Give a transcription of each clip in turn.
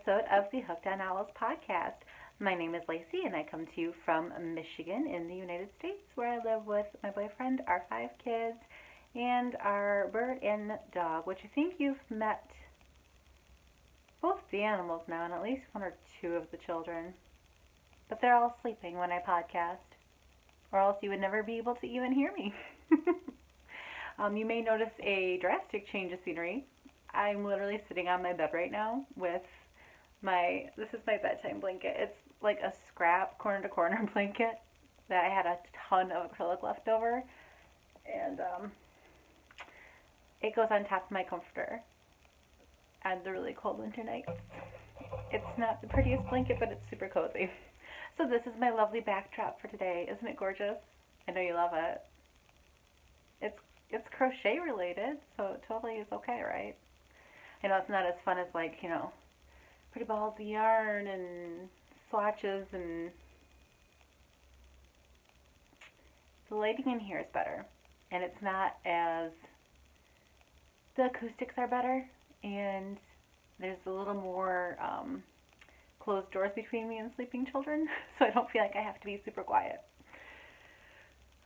episode of the Hooked on Owls podcast. My name is Lacey, and I come to you from Michigan in the United States, where I live with my boyfriend, our 5 kids, and our bird and dog, which I think you've met both the animals now, and at least 1 or 2 of the children. But they're all sleeping when I podcast, or else you would never be able to even hear me. You may notice a drastic change of scenery. I'm literally sitting on my bed right now with this is my bedtime blanket. It's like a scrap corner to corner blanket that I had a ton of acrylic left over, and it goes on top of my comforter on the really cold winter nights. It's not the prettiest blanket, but it's super cozy. So this is my lovely backdrop for today. Isn't it gorgeous? I know you love it. It's crochet related, so it totally is okay, right? I know it's not as fun as, like, you know, pretty balls of yarn and swatches, and the lighting in here is better, and it's not as, the acoustics are better, and there's a little more closed doors between me and sleeping children, so I don't feel like I have to be super quiet.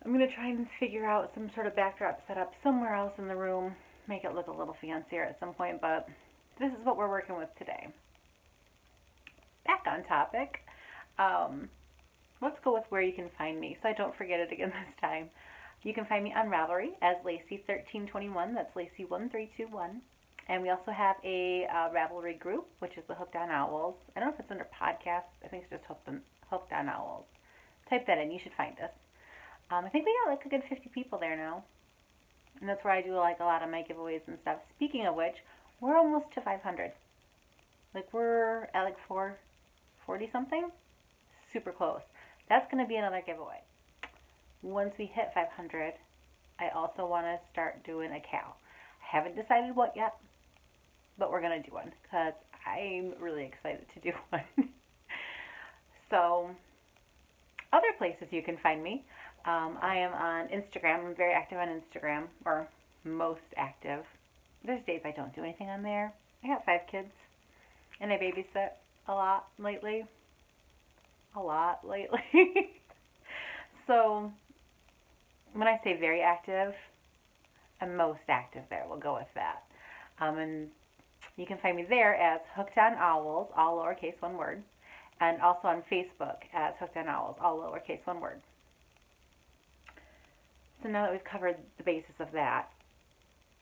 I'm going to try and figure out some sort of backdrop setup somewhere else in the room, make it look a little fancier at some point, but this is what we're working with today. Back on topic, let's go with where you can find me, so I don't forget it again this time. You can find me on Ravelry as Lacey1321, that's Lacey1321, and we also have a Ravelry group, which is the Hooked on Owls. I don't know if it's under podcasts, I think it's just Hooked on Owls. Type that in, you should find us. I think we got like a good 50 people there now. And that's where I do like a lot of my giveaways and stuff. Speaking of which, we're almost to 500. Like we're at like 440 something. Super close. That's going to be another giveaway. Once we hit 500, I also want to start doing a cow. I haven't decided what yet, but we're going to do one because I'm really excited to do one. So, other places you can find me. I am on Instagram. I'm very active on Instagram, or most active. There's days I don't do anything on there. I got 5 kids, and I babysit a lot lately. So, when I say very active, I'm most active there. We'll go with that. And you can find me there as Hooked on Owls, all lowercase, one word. And also on Facebook as Hooked on Owls, all lowercase, one word. So now that we've covered the basis of that,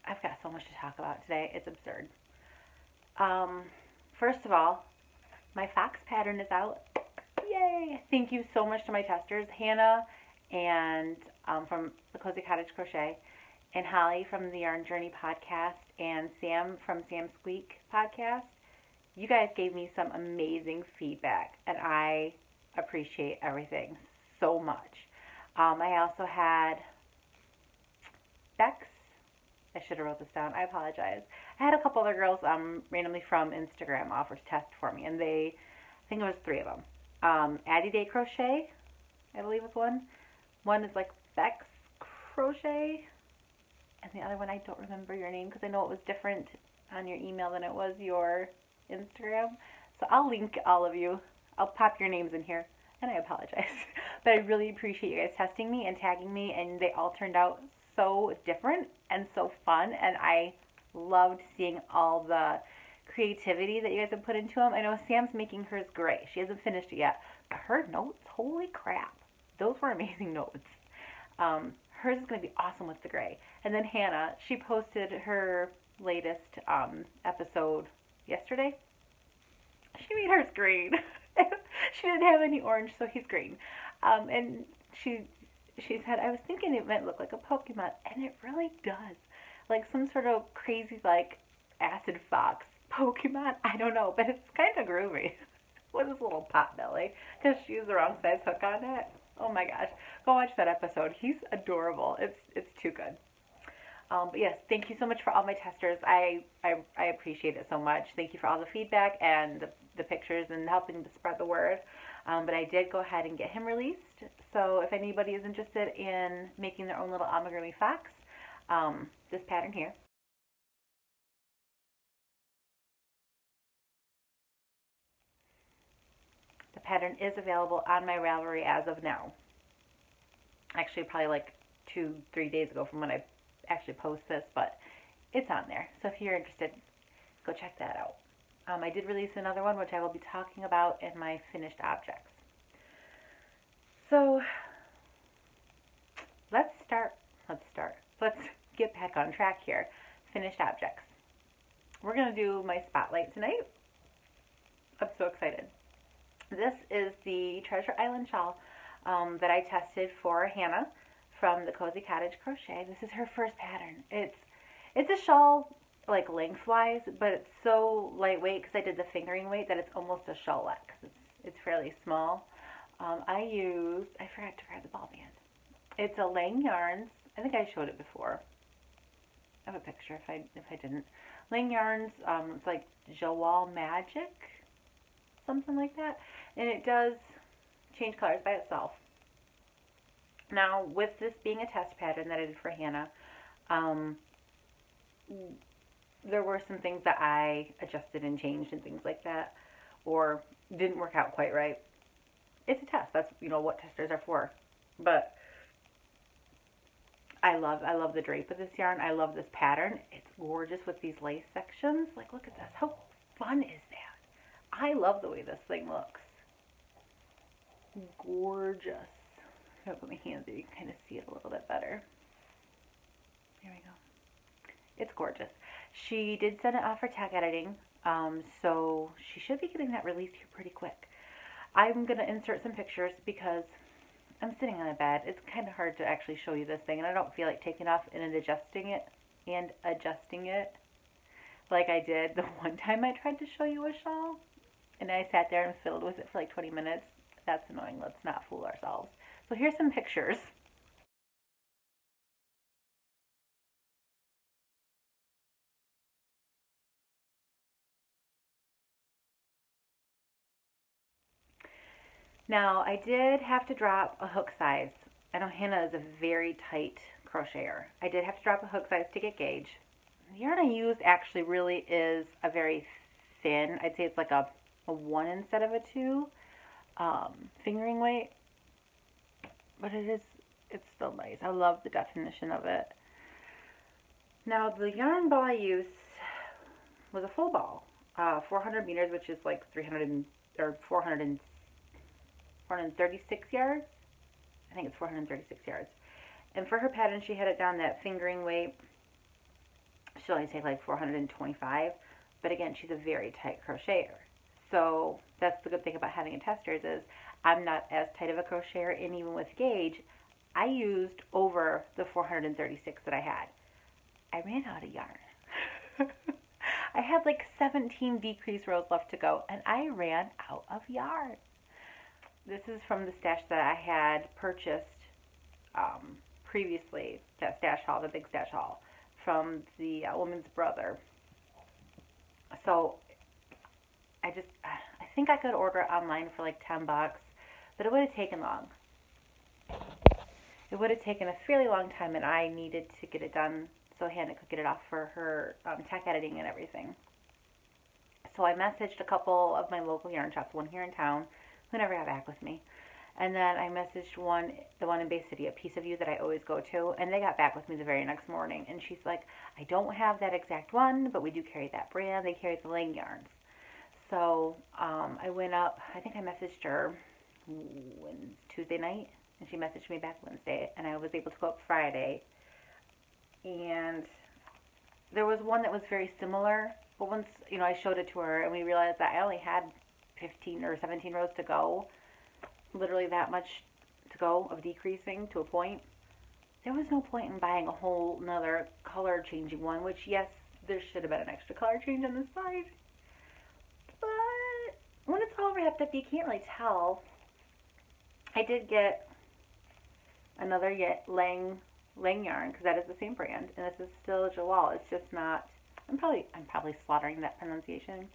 I've got so much to talk about today. It's absurd. First of all, my fox pattern is out. Yay! Thank you so much to my testers, Hannah and from the Cozy Cottage Crochet, and Holly from the Yarn Journey podcast, and Sam from Samsqueak podcast. You guys gave me some amazing feedback, and I appreciate everything so much. I also had Bex. I should have wrote this down. I apologize. I had a couple other girls randomly from Instagram offer to test for me, and I think it was 3 of them. Addie Day Crochet, I believe was one. One is like Bex Crochet, and the other one, I don't remember your name because I know it was different on your email than it was your Instagram. So I'll link all of you. I'll pop your names in here, and I apologize. But I really appreciate you guys testing me and tagging me, and they all turned out so different and so fun, and I loved seeing all the creativity that you guys have put into them. I know Sam's making hers gray. She hasn't finished it yet, but her notes, holy crap, those were amazing notes. Hers is going to be awesome with the gray. And then Hannah, she posted her latest episode yesterday. She made hers green. She didn't have any orange, so he's green. And she said, I was thinking it might look like a Pokemon, and it really does. Like some sort of crazy, like, acid fox Pokemon. I don't know, but it's kind of groovy with his little pot belly, because she used the wrong size hook on it. Oh my gosh. Go watch that episode. He's adorable. It's too good. But yes, thank you so much for all my testers. I appreciate it so much. Thank you for all the feedback and the pictures and helping to spread the word. But I did go ahead and get him released. So if anybody is interested in making their own little amigurumi fox, this pattern here pattern is available on my Ravelry as of now. Actually, probably like 2-3 days ago from when I actually post this, but it's on there. So if you're interested, go check that out. I did release another one, which I will be talking about in my finished objects. So let's get back on track here. Finished objects. We're going to do my spotlight tonight. I'm so excited. This is the Treasure Island Shawl that I tested for Hannah from the Cozy Cottage Crochet. This is her first pattern. It's a shawl like lengthwise, but it's so lightweight because I did the fingering weight that it's almost a shawlette because it's fairly small. I forgot to grab the ball band. It's a Lang Yarns. I think I showed it before. I have a picture if I didn't. Lang Yarns, it's like H.O.O Magic, something like that. And it does change colors by itself. Now, with this being a test pattern that I did for Hannah, there were some things that I adjusted and changed and things like that, or didn't work out quite right. It's a test. That's, what testers are for. But I love the drape of this yarn. I love this pattern. It's gorgeous with these lace sections. Like, look at this. How fun is that? I love the way this thing looks. Gorgeous. I'm going to put my hands so you can kind of see it a little bit better. There we go. It's gorgeous. She did send it off for tag editing, so she should be getting that released here pretty quick. I'm going to insert some pictures because I'm sitting on a bed. It's kind of hard to actually show you this thing, and I don't feel like taking off and adjusting it like I did the one time I tried to show you a shawl, and I sat there and fiddled with it for like 20 minutes. That's annoying. Let's not fool ourselves. So here's some pictures. Now, I did have to drop a hook size. I know Hannah is a very tight crocheter. I did have to drop a hook size to get gauge. The yarn I used actually really is a very thin, I'd say it's like a 1 instead of a 2 fingering weight. But it's still nice. I love the definition of it. Now, the yarn ball I used was a full ball, 400 meters, which is like 436 yards. I think it's 436 yards. And for her pattern, she had it down that fingering weight. She'll only take like 425. But again, she's a very tight crocheter. So that's the good thing about having a testers is I'm not as tight of a crocheter, and even with gauge, I used over the 436 that I had. I ran out of yarn. I had like 17 decrease rows left to go, and I ran out of yarn. This is from the stash that I had purchased previously, that stash haul, the big stash haul, from the woman's brother. So I think I could order it online for like $10, but it would have taken long. It would have taken a fairly long time, and I needed to get it done so Hannah could get it off for her tech editing and everything. So I messaged a couple of my local yarn shops, one here in town, who never got back with me. And then I messaged the one in Bay City, A Piece of You, that I always go to, and they got back with me the very next morning. And she's like, I don't have that exact one, but we do carry that brand. They carry the Lang yarns. So I went up, I think I messaged her Tuesday night, and she messaged me back Wednesday, and I was able to go up Friday. And there was one that was very similar, but once I showed it to her, and we realized that I only had 15 or 17 rows to go, literally that much to go of decreasing to a point. There was no point in buying a whole nother color changing one, which yes, there should have been an extra color change on the side, but when it's all wrapped up, you can't really tell. I did get another Lang yarn, because that is the same brand, and this is still H.O.O. It's just not, I'm probably slaughtering that pronunciation.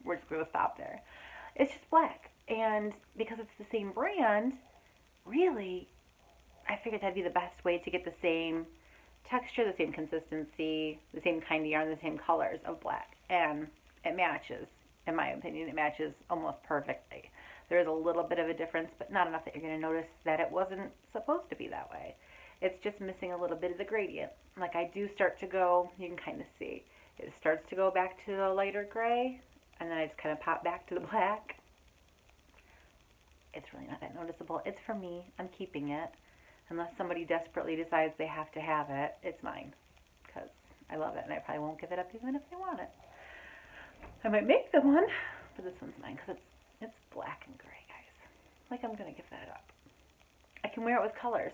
We're just going to stop there. It's just black, and because it's the same brand, really, I figured that'd be the best way to get the same texture, the same consistency, the same kind of yarn, the same colors of black. And it matches. In my opinion, it matches almost perfectly. There's a little bit of a difference, but not enough that you're going to notice that it wasn't supposed to be that way. It's just missing a little bit of the gradient. Like I do start to go, you can kind of see, it starts to go back to the lighter gray, and then I just kind of pop back to the black. It's really not that noticeable. It's for me. I'm keeping it. Unless somebody desperately decides they have to have it, it's mine. Because I love it, and I probably won't give it up even if they want it. I might make them one, but this one's mine because it's black and gray, guys. Like I'm going to give that up. I can wear it with colors.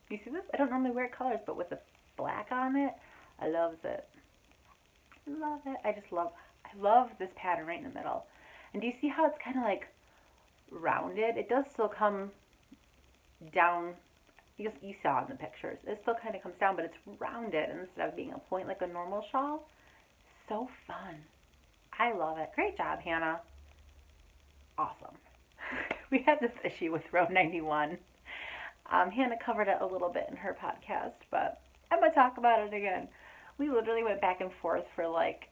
You see this? I don't normally wear colors, but with the black on it, I love it. Love it. I love this pattern right in the middle. And do you see how it's kind of like rounded? It does still come down. You saw in the pictures. It still kind of comes down, but it's rounded instead of being a point like a normal shawl. So fun. I love it. Great job, Hannah. Awesome. We had this issue with row 91. Hannah covered it a little bit in her podcast, but I'm going to talk about it again. We literally went back and forth for like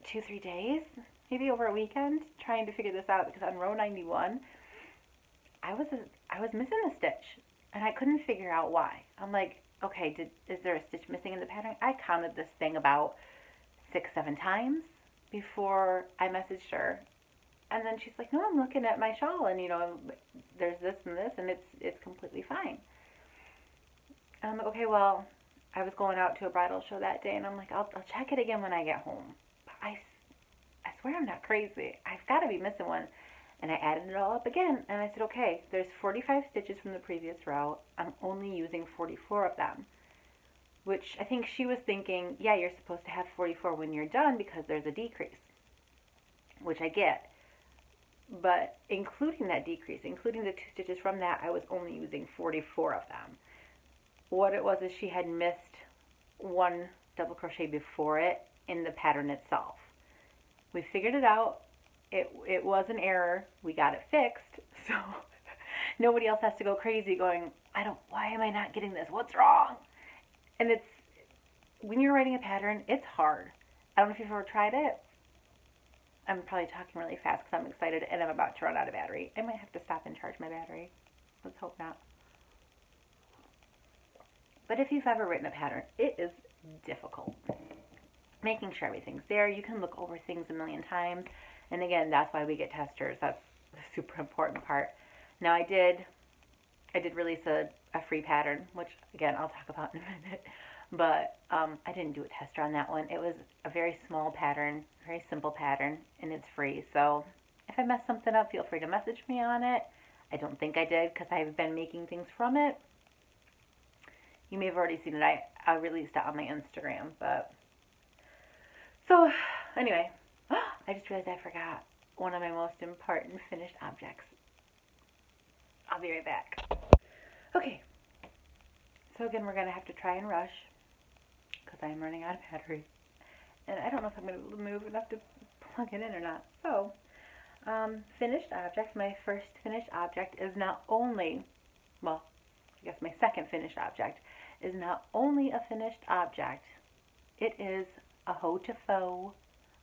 2-3 days, maybe over a weekend, trying to figure this out because on row 91, I was missing a stitch, and I couldn't figure out why. I'm like, okay, is there a stitch missing in the pattern? I counted this thing about 6-7 times before I messaged her. And then she's like, no, I'm looking at my shawl, and, there's this and this, and it's completely fine. And I'm like, okay, well, I was going out to a bridal show that day, and I'm like, I'll check it again when I get home. But I swear I'm not crazy. I've got to be missing one. And I added it all up again, and I said, okay, there's 45 stitches from the previous row. I'm only using 44 of them, which I think she was thinking, yeah, you're supposed to have 44 when you're done because there's a decrease, which I get. But including that decrease, including the 2 stitches from that, I was only using 44 of them. What it was is she had missed one double crochet before it in the pattern itself. We figured it out. It was an error. We got it fixed. So nobody else has to go crazy going, why am I not getting this? What's wrong? And when you're writing a pattern, it's hard. I don't know if you've ever tried it. I'm probably talking really fast because I'm excited and I'm about to run out of battery. I might have to stop and charge my battery. Let's hope not. But if you've ever written a pattern, it is difficult. Making sure everything's there. You can look over things a million times. And again, that's why we get testers. That's the super important part. Now I did release a free pattern, which again, I'll talk about in a minute. But I didn't do a tester on that one. It was a very small pattern, very simple pattern, and it's free. So if I mess something up, feel free to message me on it. I don't think I did because I've been making things from it. You may have already seen it. I released it on my Instagram. But so anyway, I just realized I forgot one of my most important finished objects. I'll be right back. Okay. So again, we're going to have to try and rush because I am running out of battery. And I don't know if I'm going to be able to move enough to plug it in or not. So, finished object. My first finished object is not only, well, I guess my second finished object is not only a finished object, it is a H.O.O,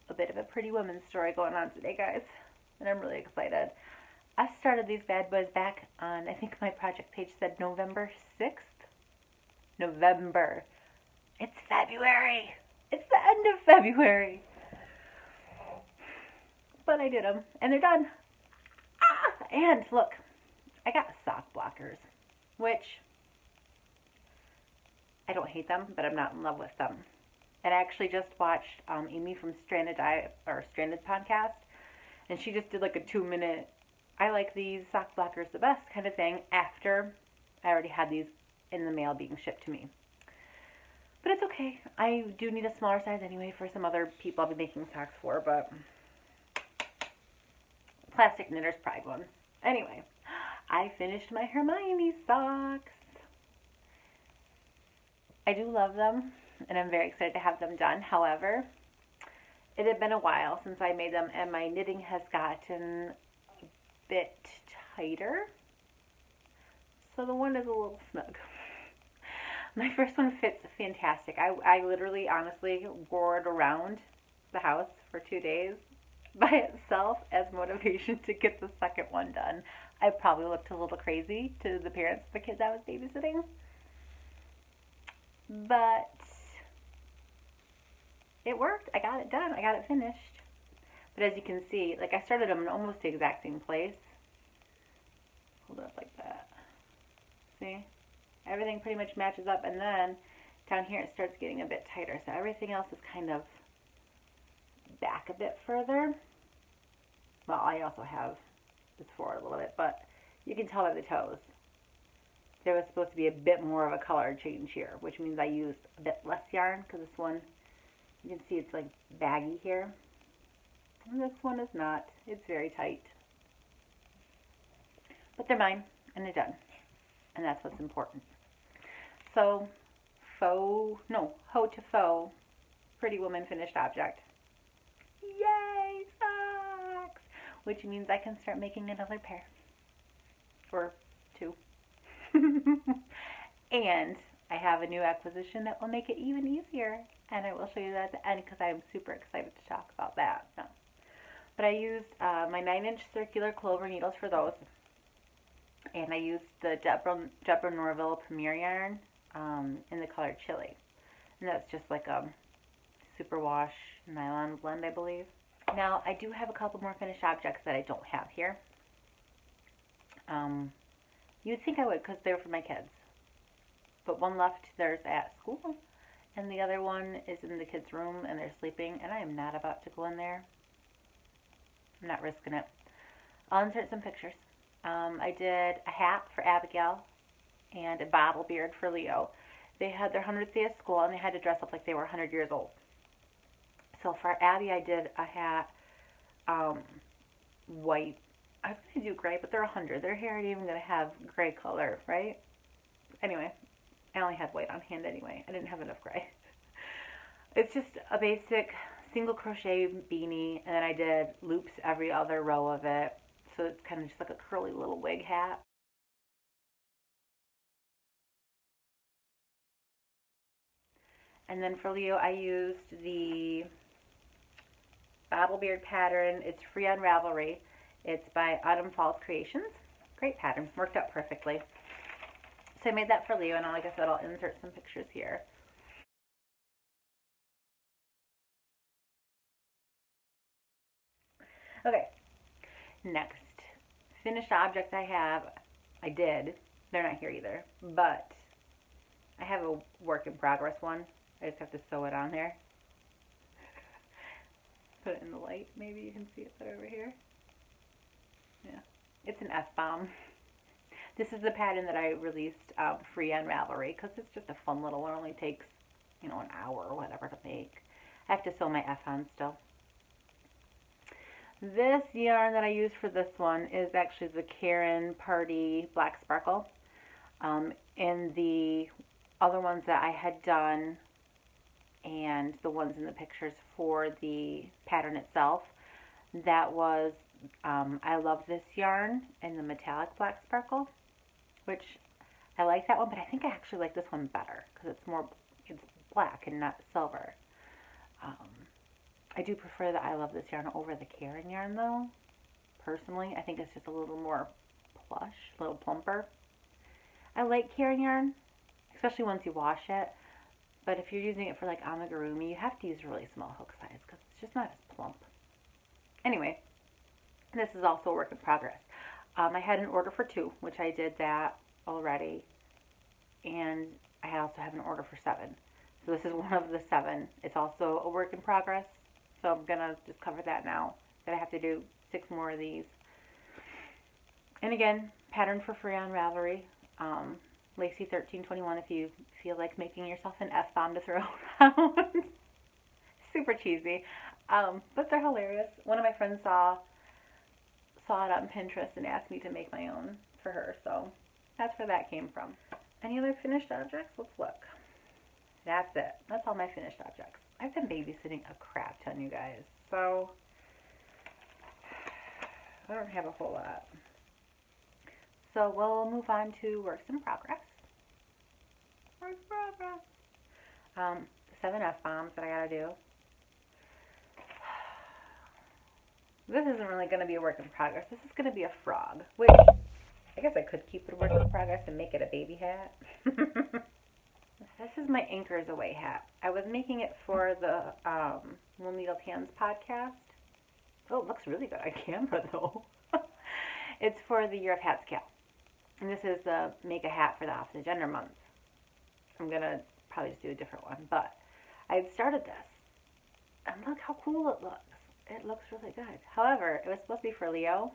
a bit of a pretty woman story going on today, guys. And I'm really excited. I started these bad boys back on, I think my project page said November 6th. November. It's February. It's the end of February. But I did them, and they're done. And look, I got sock blockers, which I don't hate them, but I'm not in love with them. And I actually just watched Amy from Stranded podcast, and she just did like a 2-minute, I like these sock blockers the best kind of thing after I already had these in the mail being shipped to me. But it's okay. I do need a smaller size anyway for some other people I'll be making socks for, but plastic knitter's pride ones. Anyway, I finished my Hermione socks. I do love them, and I'm very excited to have them done. However, it had been a while since I made them, and my knitting has gotten a bit tighter. So the one is a little snug. My first one fits fantastic. I literally, honestly, wore it around the house for 2 days by itself as motivation to get the second one done. I probably looked a little crazy to the parents of the kids I was babysitting. But it worked. I got it done. I got it finished. But as you can see, like I started them in almost the exact same place. Hold it up like that. See? Everything pretty much matches up, and then down here it starts getting a bit tighter. So everything else is kind of back a bit further. Well, I also have this forward a little bit, but you can tell by the toes. There was supposed to be a bit more of a color change here, which means I used a bit less yarn, because this one, you can see it's like baggy here. And this one is not. It's very tight. But they're mine, and they're done. And that's what's important. So, H.O.O to faux, Pretty Woman finished object. Yay, socks! Which means I can start making another pair. Or 2. And I have a new acquisition that will make it even easier. And I will show you that at the end because I'm super excited to talk about that. So, but I used my 9-inch circular clover needles for those. And I used the Deborah Norville Premier yarn in the color Chili. And that's just like a superwash nylon blend, I believe. Now, I do have a couple more finished objects that I don't have here. You'd think I would because they're for my kids. But one left, there's at school. And the other one is in the kids' room and they're sleeping. And I am not about to go in there. I'm not risking it. I'll insert some pictures. I did a hat for Abigail and a bottle beard for Leo. They had their 100th day of school and they had to dress up like they were 100 years old. So for Abby, I did a hat, white. I was going to do gray, but they're 100. Their hair ain't even going to have gray color, right? Anyway, I only had white on hand anyway. I didn't have enough gray. It's just a basic single crochet beanie, and then I did loops every other row of it. So it's kind of just like a curly little wig hat. And then for Leo, I used the Bottle Beard pattern. It's free on Ravelry. It's by Autumn Falls Creations. Great pattern. Worked out perfectly. So I made that for Leo, and like I said, I'll insert some pictures here. Okay, next. Finished object I did. They're not here either, but I have a work in progress one. I just have to sew it on there. Put it in the light. Maybe you can see it better over here. Yeah, it's an F-bomb. This is the pattern that I released free on Ravelry because it's just a fun little, it only takes, an hour or whatever to make. I have to sew my F on still. This yarn that I use for this one is actually the Karen Party Black Sparkle. And the other ones that I had done and the ones in the pictures for the pattern itself, that was I love this yarn in the metallic Black Sparkle, which I like that one, but I think I actually like this one better because it's black and not silver. I do prefer the I Love This yarn over the Karen yarn though. Personally, I think it's just a little more plush, a little plumper. I like Karen yarn, especially once you wash it. But if you're using it for like amigurumi, you have to use really small hook size because it's just not as plump. Anyway, this is also a work in progress. I had an order for 2, which I did that already. And I also have an order for 7. So this is one of the 7. It's also a work in progress. So I'm going to just cover that now. That I have to do 6 more of these. And again, pattern for free on Ravelry. Lacey 1321 if you feel like making yourself an F-bomb to throw around. Super cheesy. But they're hilarious. One of my friends saw it on Pinterest and asked me to make my own for her. So that's where that came from. Any other finished objects? Let's look. That's it. That's all my finished objects. I've been babysitting a crap ton, you guys. So I don't have a whole lot. So we'll move on to works in progress. Works in progress. 7 F-bombs that I gotta do. This isn't really going to be a work in progress. This is going to be a frog, which I guess I could keep it a work in progress and make it a baby hat. This is my Anchors Away hat. I was making it for the Little Needles Hands podcast. Oh, it looks really good on camera though. It's for the Year of Hats Cal. And this is the Make a Hat for the Opposite Gender Month. I'm going to probably just do a different one. But I had started this. And look how cool it looks. It looks really good. However, it was supposed to be for Leo.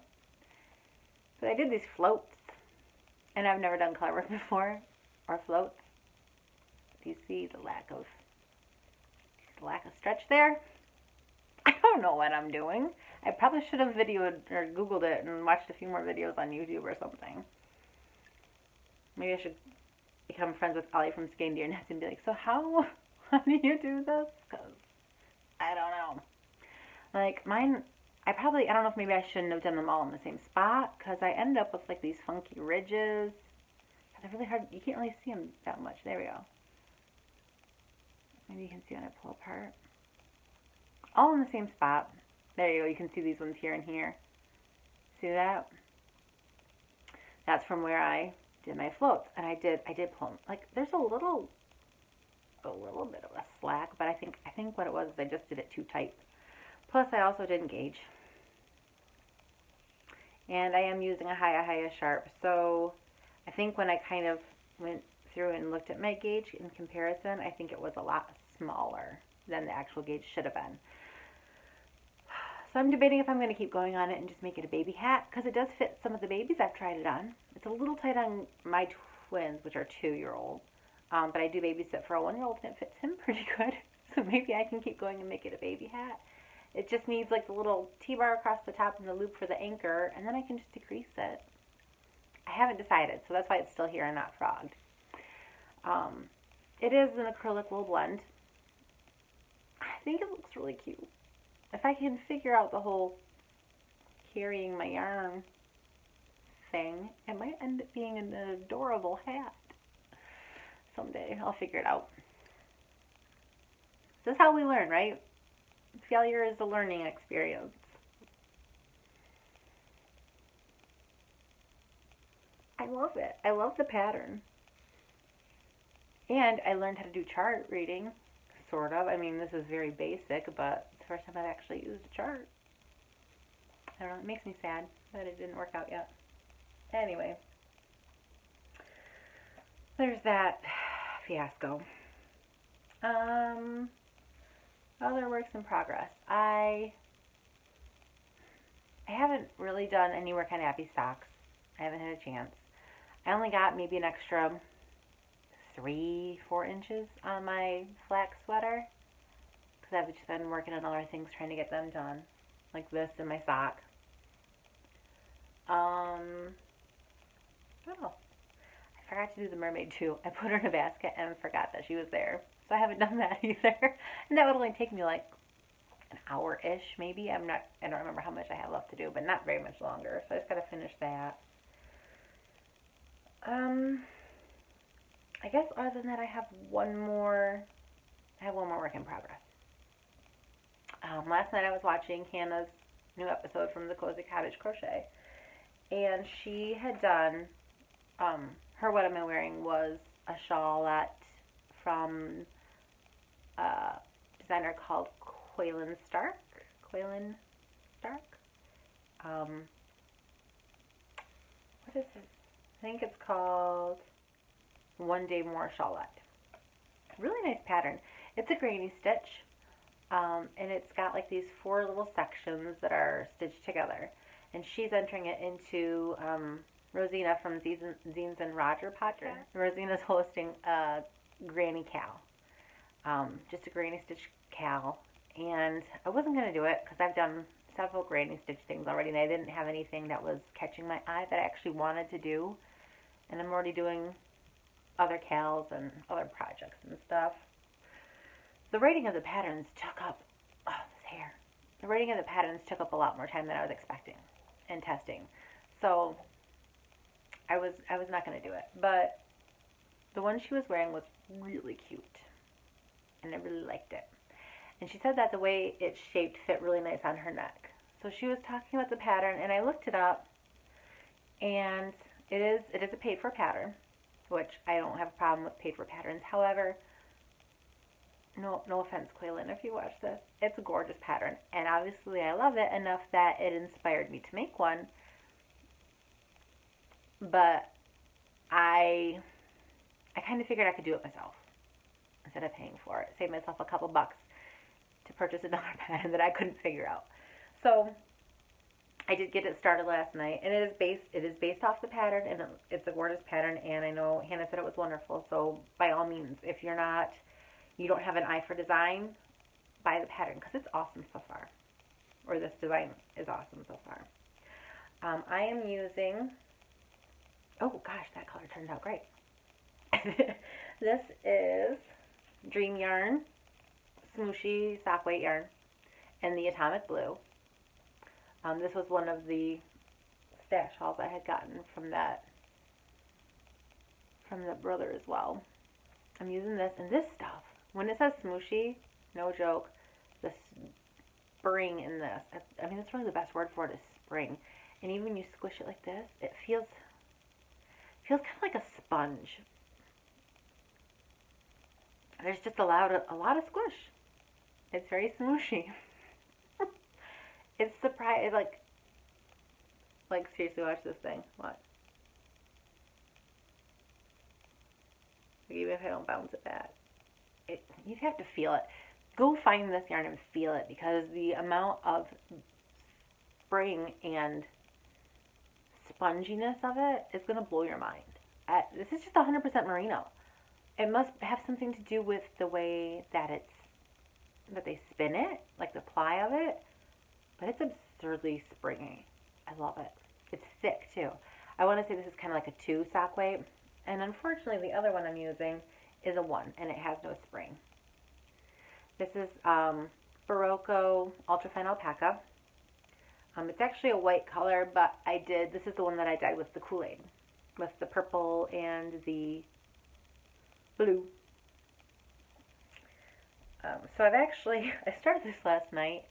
But I did these floats. And I've never done color work before. Or floats. Do you see the lack of stretch there? I don't know what I'm doing. I probably should have videoed or Googled it and watched a few more videos on YouTube or something. Maybe I should become friends with Ollie from Skein Deer Nets and be like, so how do you do this? Because I don't know. Like mine, I don't know if maybe I shouldn't have done them all in the same spot because I end up with like these funky ridges. They're really hard. You can't really see them that much. There we go. Maybe you can see when I pull apart. All in the same spot. There you go. You can see these ones here and here. See that? That's from where I did my floats. And I did pull them. Like there's a little bit of a slack, but I think what it was is I just did it too tight. Plus I also didn't gauge. And I am using a H.O.O sharp. So I think when I kind of went through and looked at my gauge in comparison, I think it was a lot smaller than the actual gauge should have been. So I'm debating if I'm going to keep going on it and just make it a baby hat because it does fit some of the babies I've tried it on. It's a little tight on my twins, which are 2-year-old, but I do babysit for a 1-year-old and it fits him pretty good. So maybe I can keep going and make it a baby hat. It just needs like the little T-bar across the top and the loop for the anchor, and then I can just decrease it. I haven't decided, so that's why it's still here and not frogged. It is an acrylic wool blend. I think it looks really cute. If I can figure out the whole carrying my yarn thing, it might end up being an adorable hat. Someday I'll figure it out. This is how we learn, right? Failure is a learning experience. I love it. I love the pattern. And I learned how to do chart reading, sort of. I mean, this is very basic, but it's the first time I've actually used a chart. I don't know, it makes me sad that it didn't work out yet. Anyway, there's that fiasco. Other works in progress. I haven't really done any work on Abby's socks. I haven't had a chance. I only got maybe an extra 3-4 inches on my flax sweater because I've just been working on other things trying to get them done, like this and my sock. Oh, I forgot to do the mermaid too. I put her in a basket and forgot that she was there, so I haven't done that either. And that would only take me like an hour-ish maybe. I don't remember how much I have left to do, but not very much longer, so I just gotta finish that. I guess other than that, I have one more work in progress. Last night I was watching Hannah's new episode from the Cozy Cottage Crochet, and she had done, her What Am I Wearing was a shawlette from a designer called Quaylen Stark. What is this? I think it's called One Day More Shawlette. Really nice pattern. It's a granny stitch, and it's got like these 4 little sections that are stitched together. And she's entering it into Rosina from Zeens And Roger podcast. Rosina's hosting a granny cal, just a granny stitch cal. And I wasn't going to do it because I've done several granny stitch things already, and I didn't have anything that was catching my eye that I actually wanted to do. And I'm already doing other cals and other projects and stuff. The writing of the patterns took up, The writing of the patterns took up a lot more time than I was expecting and testing. So I was not going to do it. But the one she was wearing was really cute. And I really liked it. And she said that the way it's shaped fit really nice on her neck. So she was talking about the pattern, and I looked it up, and it is a paid for pattern, which I don't have a problem with paid for patterns. However, no offense, Quaylen, if you watch this, it's a gorgeous pattern, and obviously I love it enough that it inspired me to make one. But I kind of figured I could do it myself instead of paying for it. Save myself a couple bucks to purchase another pattern that I couldn't figure out. So I did get it started last night, and it is based off the pattern, and it's a gorgeous pattern. And I know Hannah said it was wonderful. So by all means, if you don't have an eye for design, buy the pattern because it's awesome so far. Or this design is awesome so far. I am using. Oh gosh, that color turned out great. This is Dream Yarn, Smooshy sock weight yarn, and the Atomic Blue. This was one of the stash hauls I had gotten from the brother as well. I'm using this, and this stuff, when it says smooshy, no joke, the spring in this, I mean, that's really the best word for it is spring. And even when you squish it like this, it feels kind of like a sponge. There's just a lot of squish. It's very smooshy. It's surprising, like seriously, watch this thing. Watch. Even if I don't bounce it back, you'd have to feel it. Go find this yarn and feel it, because the amount of spring and sponginess of it is going to blow your mind. This is just 100% merino. It must have something to do with the way that they spin it, like the ply of it. But it's absurdly springy. I love it. It's thick too. I want to say this is kind of like a 2 sock weight. And unfortunately, the other one I'm using is a 1, and it has no spring. This is Barocco Ultrafine Alpaca. It's actually a white color, but this is the one that I dyed with the Kool-Aid, with the purple and the blue. So I started this last night,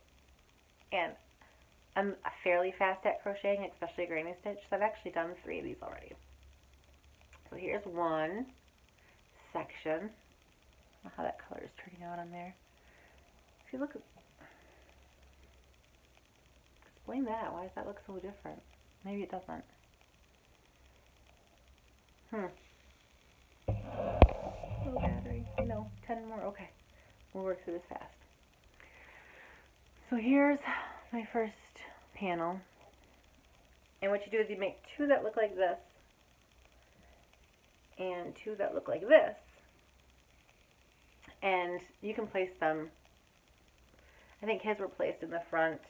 and I'm fairly fast at crocheting, especially granny stitch, so I've actually done 3 of these already. So here's one section. I don't know how that color is turning out on there. If you look at, explain that. Why does that look so different? Maybe it doesn't. Low battery. No, 10 more. Okay. We'll work through this fast. So here's my first panel. And what you do is you make 2 that look like this, and 2 that look like this. And you can place them, I think his were placed in the front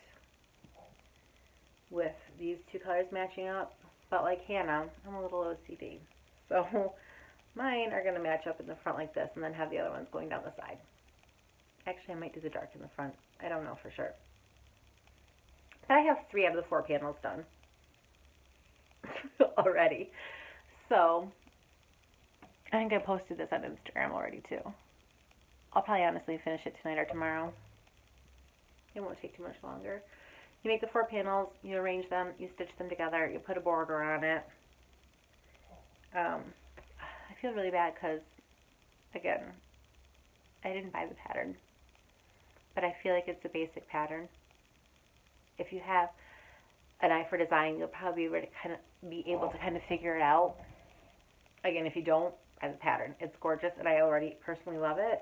with these 2 colors matching up. But like Hannah, I'm a little OCD. So mine are going to match up in the front like this, and then have the other ones going down the side. Actually, I might do the dark in the front. I don't know for sure. But I have 3 out of the 4 panels done already. So I think I posted this on Instagram already too. I'll probably honestly finish it tonight or tomorrow. It won't take too much longer. You make the 4 panels, you arrange them, you stitch them together, you put a border on it. I feel really bad because, again, I didn't buy the pattern, but I feel like it's a basic pattern. If you have an eye for design, you'll probably be able to kind of figure it out. Again, if you don't, buy the pattern. It's gorgeous, and I already personally love it.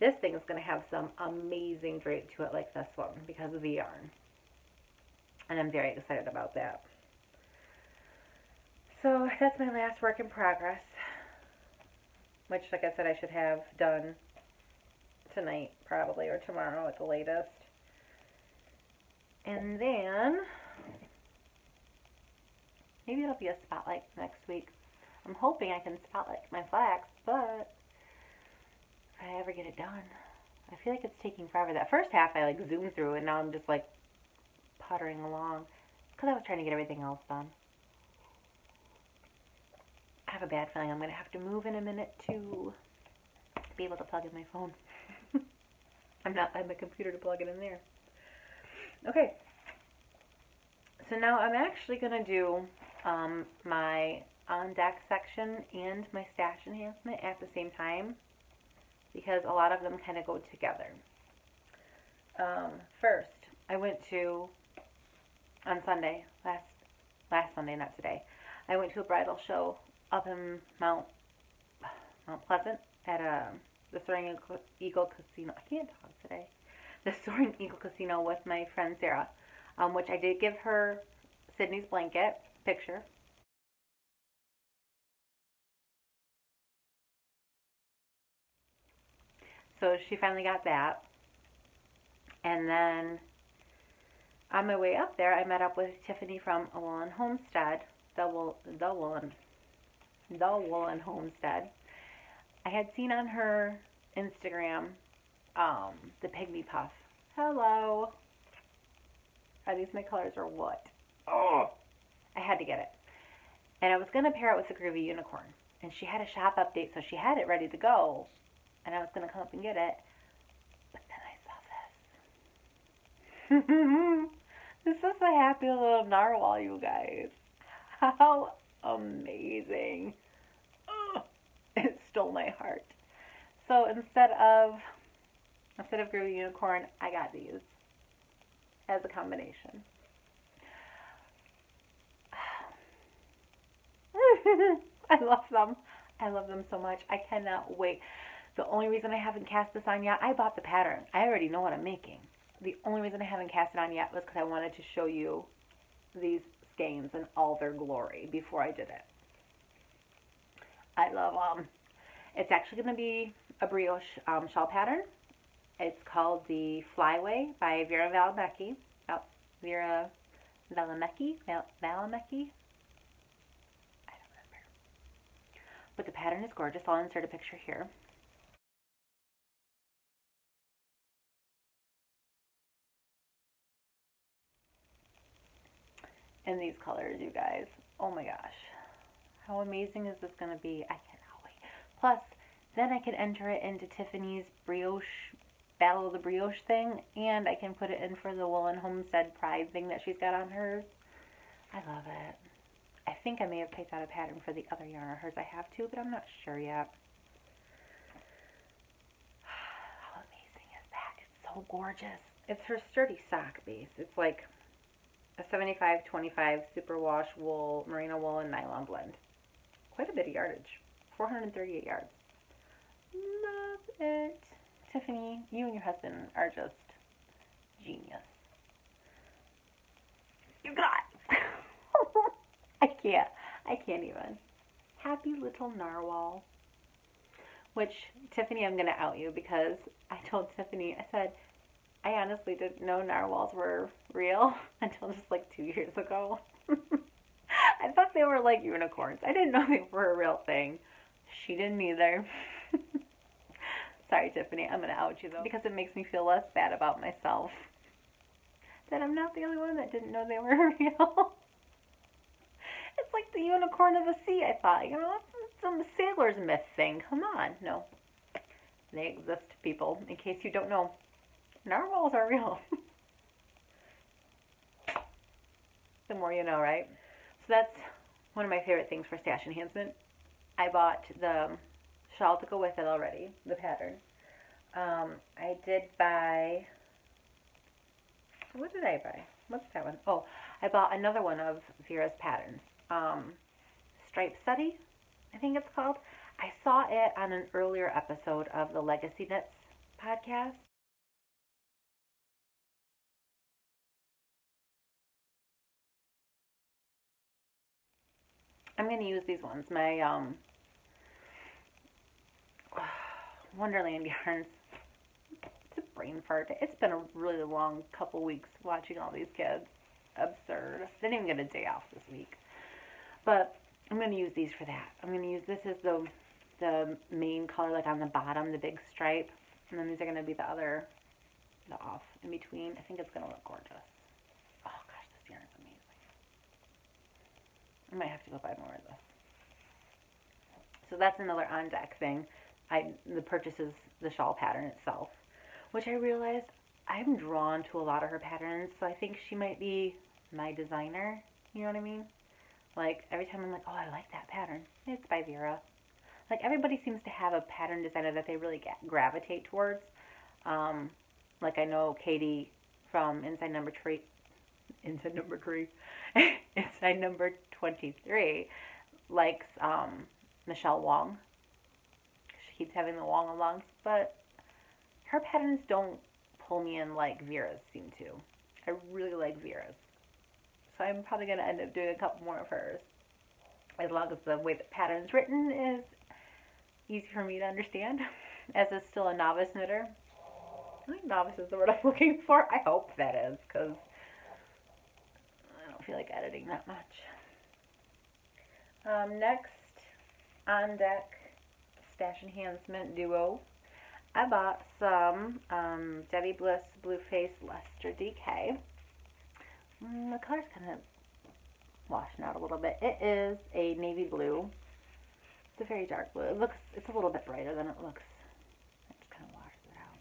This thing is going to have some amazing drape to it like this one because of the yarn. And I'm very excited about that. So that's my last work in progress, which, like I said, I should have done tonight probably, or tomorrow at the latest. And then maybe it'll be a spotlight next week. I'm hoping I can spotlight my flax, but if I ever get it done, I feel like it's taking forever. That first half I like zoomed through, and now I'm just like puttering along because I was trying to get everything else done. I have a bad feeling I'm going to have to move in a minute to be able to plug in my phone. I'm not by my computer to plug it in there. Okay, So now I'm actually going to do my on deck section and my stash enhancement at the same time because a lot of them kind of go together. First, I went to, on Sunday, last Sunday, not today, I went to a bridal show up in Mount Pleasant at the Soaring Eagle Casino. I can't talk today. The Soaring Eagle Casino with my friend Sarah, which I did give her Sydney's blanket picture. So she finally got that. And then on my way up there, I met up with Tiffany from Woolen Homestead, the Woolen Homestead. I had seen on her Instagram the pygmy puff. Hello. Are these my colors or what? Oh, I had to get it. And I was going to pair it with the Groovy Unicorn. And she had a shop update, so she had it ready to go. And I was going to come up and get it. But then I saw this. This is a happy little narwhal, you guys. How amazing. Oh, it stole my heart. So instead of Groovy Unicorn, I got these as a combination. I love them. I love them so much. I cannot wait. The only reason I haven't cast this on yet, I bought the pattern. I already know what I'm making. The only reason I haven't cast it on yet was because I wanted to show you these skeins in all their glory before I did it. I love them. It's actually going to be a brioche shawl pattern. It's called the Flyway by Vera Valimecki. Vera Valimecki? Valimecki? I don't remember. But the pattern is gorgeous. I'll insert a picture here. And these colors, you guys. Oh my gosh. How amazing is this going to be? I cannot wait. Plus, then I can enter it into Tiffany's brioche, Battle of the Brioche thing, and I can put it in for the Woolen Homestead Pride thing that she's got on hers. I love it. I think I may have picked out a pattern for the other yarn of hers. I have to, but I'm not sure yet. How amazing is that? It's so gorgeous. It's her sturdy sock base. It's like a 75-25 superwash wool, merino wool, and nylon blend. Quite a bit of yardage. 438 yards. Love it. Tiffany, you and your husband are just genius. You got I can't even. Happy little narwhal. Which, Tiffany, I'm going to out you because I told Tiffany, I said, I honestly didn't know narwhals were real until just like 2 years ago. I thought they were like unicorns. I didn't know they were a real thing. She didn't either. Sorry, Tiffany. I'm going to out you though because it makes me feel less bad about myself. That I'm not the only one that didn't know they were real. It's like the unicorn of the sea, I thought. You know, it's some sailor's myth thing. Come on. No. They exist, people. In case you don't know. Narwhals are real. The more you know, right? So that's one of my favorite things for stash enhancement. I bought the shawl to go with it already, the pattern. I did buy, what did I buy? What's that one? Oh, I bought another one of Vera's patterns. Stripe Study, I think it's called. I saw it on an earlier episode of the Legacy Knits podcast. I'm going to use these ones, my Wonderland yarns. It's a brain fart. It's been a really long couple weeks watching all these kids. Absurd. Didn't even get a day off this week. But I'm going to use these for that. I'm going to use this as the main color, like on the bottom, the big stripe. And then these are going to be the off in between. I think it's going to look gorgeous. Oh gosh, this yarn is amazing. I might have to go buy more of this. So that's another on deck thing. The purchase is the shawl pattern itself, which I realized I'm drawn to a lot of her patterns. So I think she might be my designer. You know what I mean? Like, every time I'm like, oh, I like that pattern. It's by Vera. Like, everybody seems to have a pattern designer that they really gravitate towards. Like, I know Katie from Inside Number 3, Inside Number 23, likes Michelle Wong. She keeps having the Wong alongs, but her patterns don't pull me in like Vera's seem to. I really like Vera's. So I'm probably going to end up doing a couple more of hers. As long as the way the pattern's written is easy for me to understand, as is still a novice knitter. I think novice is the word I'm looking for. I hope that is, because I don't feel like editing that much. Next on deck, Stash Enhancement Duo. I bought some Debbie Bliss Blue Face Luster DK. The color's kind of washing out a little bit. It is a navy blue. It's a very dark blue. It's a little bit brighter than it looks. It just kind of washes it out.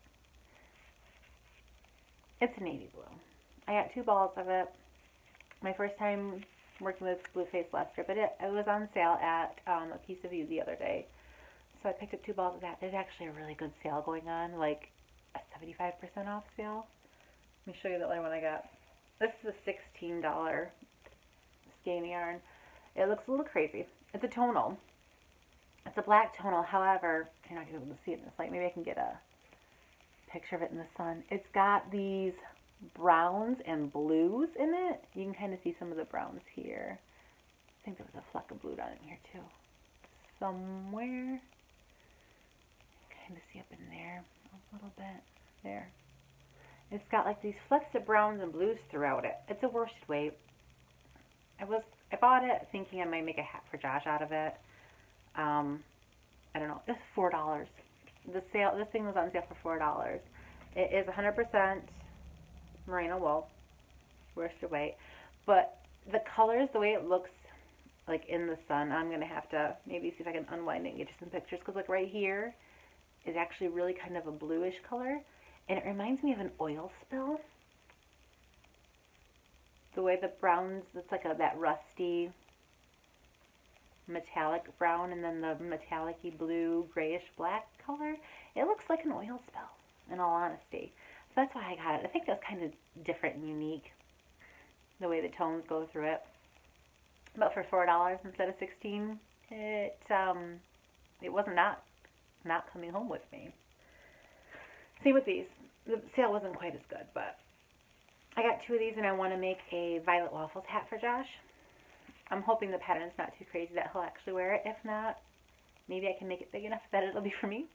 It's a navy blue. I got 2 balls of it. My first time working with Blue Face Luster, but it was on sale at A Piece of You the other day. So I picked up 2 balls of that. There's actually a really good sale going on, like a 75% off sale. Let me show you the other one I got. This is a $16 skein yarn. It looks a little crazy. It's a tonal. It's a black tonal. However, you're not going to be able to see it in this light. Maybe I can get a picture of it in the sun. It's got these browns and blues in it. You can kind of see some of the browns here. I think there was a fleck of blue down in here too. Somewhere. Kind of see up in there a little bit. There. It's got like these flecks of browns and blues throughout it. It's a worsted weight. I bought it thinking I might make a hat for Josh out of it. I don't know. It's $4. This thing was on sale for $4. It is 100% merino wool, worsted weight. But the colors, the way it looks like in the sun, I'm gonna have to maybe see if I can unwind it and get you some pictures. Because like right here is actually really kind of a bluish color. And it reminds me of an oil spill. The way the browns, it's like that rusty metallic brown and then the metallic-y blue, grayish black color. It looks like an oil spill, in all honesty. So that's why I got it. I think that's kind of different and unique, the way the tones go through it. But for $4 instead of $16, it wasn't not coming home with me. Same with these. The sale wasn't quite as good, but I got 2 of these and I want to make a Violet Waffles hat for Josh. I'm hoping the pattern's not too crazy that he'll actually wear it. If not, maybe I can make it big enough that it'll be for me.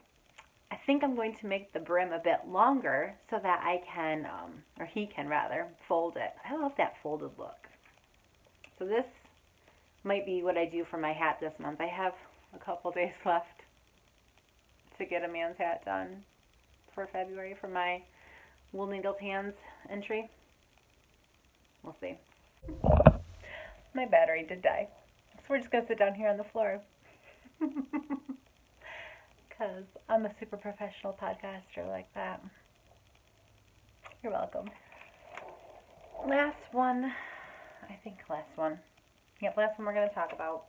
I think I'm going to make the brim a bit longer so that I can, or he can rather, fold it. I love that folded look. So this might be what I do for my hat this month. I have a couple days left to get a man's hat done for February for my Wool Needles Hands entry. We'll see. My battery did die. So we're just going to sit down here on the floor. Because I'm a super professional podcaster like that. You're welcome. Last one. Yep, last one we're going to talk about.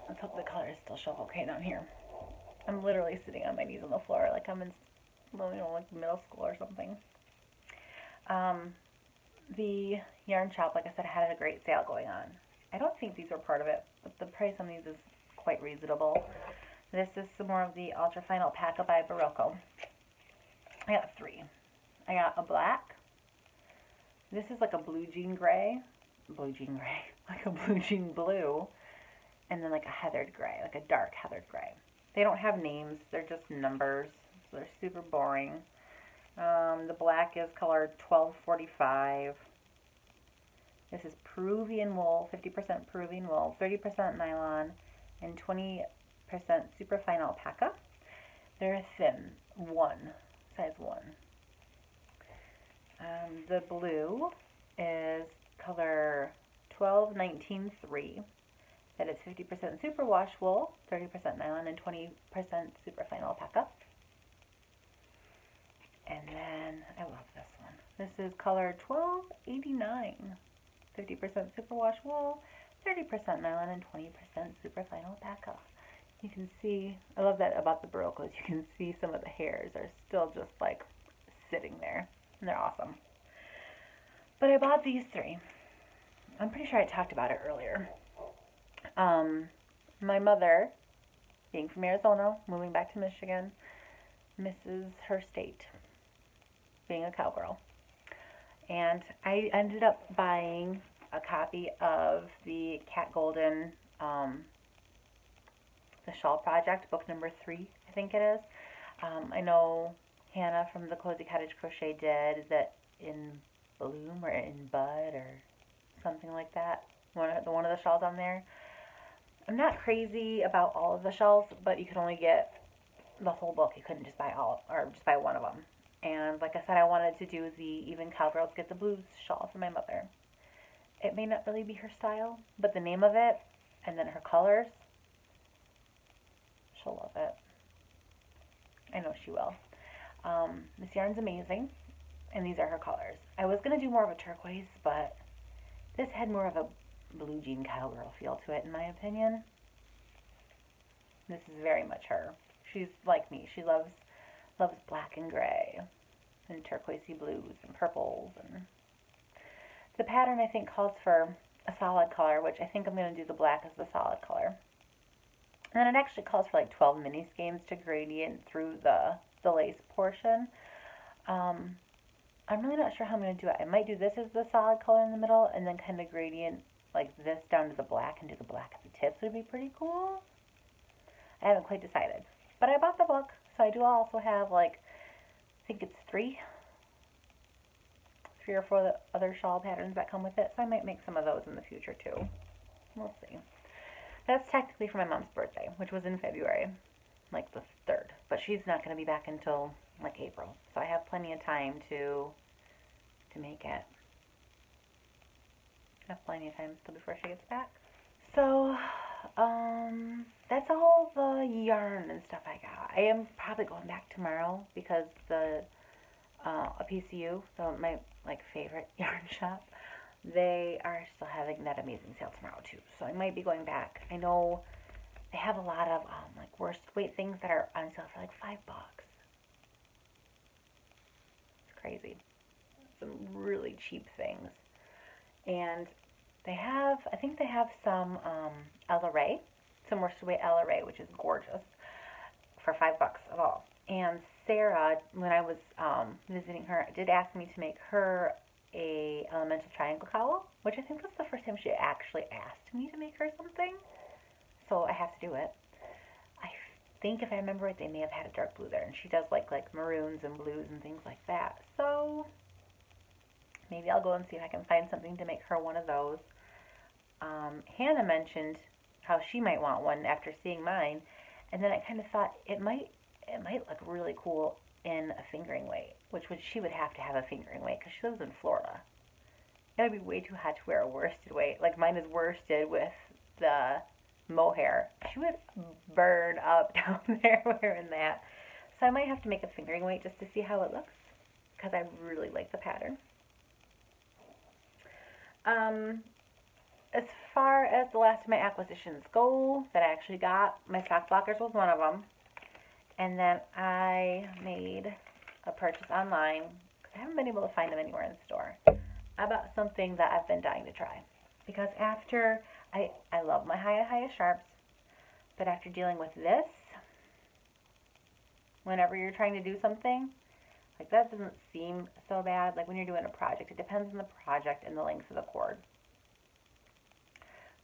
Let's hope the colors still show okay down here. I'm literally sitting on my knees on the floor like I'm in like middle school or something. The yarn shop, like I said, had a great sale going on. I don't think these were part of it, but the price on these is quite reasonable. This is some more of the Ultra Fine Alpaca by Barocco. I got 3. I got a black. This is like a blue jean gray. Like a blue jean blue. And then like a heathered gray, like a dark heathered gray. They don't have names, they're just numbers, so they're super boring. The black is color 1245. This is Peruvian wool, 50% Peruvian wool, 30% nylon, and 20% superfine alpaca. They're thin, size 1. The blue is color 12193. That is 50% superwash wool, 30% nylon, and 20% superfine alpaca. And then, I love this one. This is color 1289. 50% superwash wool, 30% nylon, and 20% super fine alpaca. You can see, I love that about the Baroccos, you can see some of the hairs are still just like sitting there, and they're awesome. But I bought these three. I'm pretty sure I talked about it earlier. My mother, being from Arizona, moving back to Michigan, misses her state, being a cowgirl. And I ended up buying a copy of the Cat Golden, the Shawl Project, book number 3, I think it is. I know Hannah from the Cozy Cottage Crochet did that in Bloom or in Bud or something like that. One of the shawls on there. I'm not crazy about all of the shawls, but you could only get the whole book. You couldn't just buy all, or just buy one of them. And like I said, I wanted to do the Even Cowgirls Get the Blues shawl for my mother. It may not really be her style, but the name of it, and then her colors, she'll love it. I know she will. This yarn's amazing, and these are her colors. I was going to do more of a turquoise, but this had more of a blue jean cowgirl feel to it, in my opinion. This is very much her. She's like me. She loves black and gray and turquoisey blues and purples. And the pattern, I think, calls for a solid color, which I think I'm going to do the black as the solid color. And then it actually calls for like 12 mini skeins to gradient through the lace portion. I'm really not sure how I'm going to do it. I might do this as the solid color in the middle and then kind of gradient like this down to the black and do the black at the tips. Would be pretty cool. I haven't quite decided. But I bought the book, so I do also have like, I think it's 3 or 4 other shawl patterns that come with it. So I might make some of those in the future too. We'll see. That's technically for my mom's birthday, which was in February, like the 3rd. But she's not going to be back until like April. So I have plenty of time to make it. I have plenty of time still before she gets back. So, that's all the yarn and stuff I got. I am probably going back tomorrow because the a PCU, so my like favorite yarn shop, they are still having that amazing sale tomorrow too. So I might be going back. I know they have a lot of like worst weight things that are on sale for like $5. It's crazy. Some really cheap things. And they have, I think they have some Ella Rae, some worsted weight Ella Rae, which is gorgeous, for $5 of all. And Sarah, when I was visiting her, did ask me to make her a elemental triangle cowl, which I think was the first time she actually asked me to make her something. So I have to do it. I think if I remember right, they may have had a dark blue there, and she does like maroons and blues and things like that. So maybe I'll go and see if I can find something to make her one of those. Hannah mentioned how she might want one after seeing mine, and then I kind of thought it might look really cool in a fingering weight, which she would have to have a fingering weight because she lives in Florida. It would be way too hot to wear a worsted weight. Like mine is worsted with the mohair. She would burn up down there wearing that. So I might have to make a fingering weight just to see how it looks because I really like the pattern. As far as the last of my acquisitions go that I actually got, my sock blockers was one of them. And then I made a purchase online because I haven't been able to find them anywhere in the store. I bought something that I've been dying to try. Because after, I love my H.O.O sharps, but after dealing with this, whenever you're trying to do something, like that doesn't seem so bad. Like when you're doing a project, it depends on the project and the length of the cord.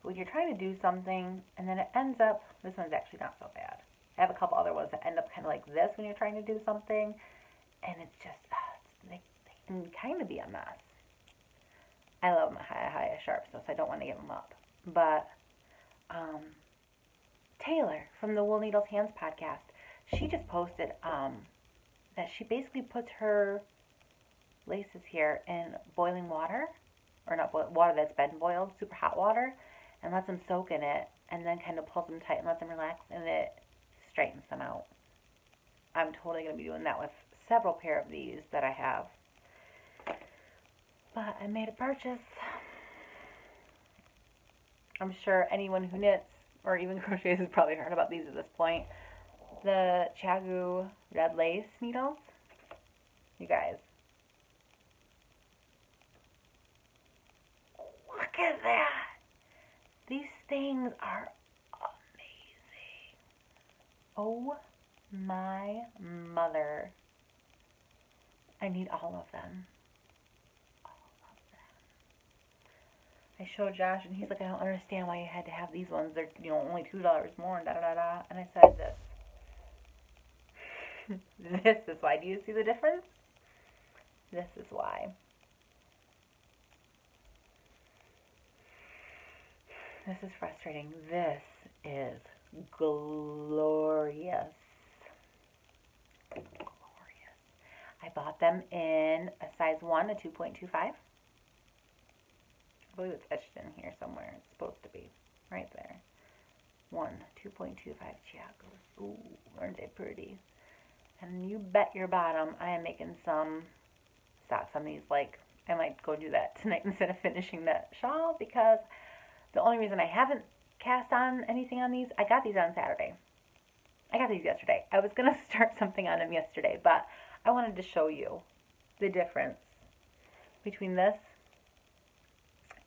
When you're trying to do something and then it ends up, this one's actually not so bad. I have a couple other ones that end up kind of like this when you're trying to do something, and it's just, they can kind of be a mess. I love my H.O.O sharps, so I don't want to give them up. But Taylor from the Wool Needles Hands podcast, she just posted that she basically puts her laces here in boiling water, or not water that's been boiled, super hot water, and lets them soak in it, and then kind of pulls them tight and lets them relax, and it straightens them out. I'm totally going to be doing that with several pair of these that I have. But I made a purchase. I'm sure anyone who knits or even crochets has probably heard about these at this point. The H.O.O red lace needles. You guys. Look at that. These things are amazing. Oh my mother. I need all of them. I showed Josh and he's like, I don't understand why you had to have these ones. They're, you know, only $2 more and da da da da. And I said this. This is why. Do you see the difference? This is why. This is frustrating. This is glorious. Glorious. I bought them in a size 1, a 2.25. I believe it's etched in here somewhere. It's supposed to be. Right there. 1, 2.25 H.O.O. Ooh, aren't they pretty? And you bet your bottom I am making some socks on these. Like, I might go do that tonight instead of finishing that shawl, because the only reason I haven't cast on anything on these, I got these on Saturday. I got these yesterday. I was going to start something on them yesterday, but I wanted to show you the difference between this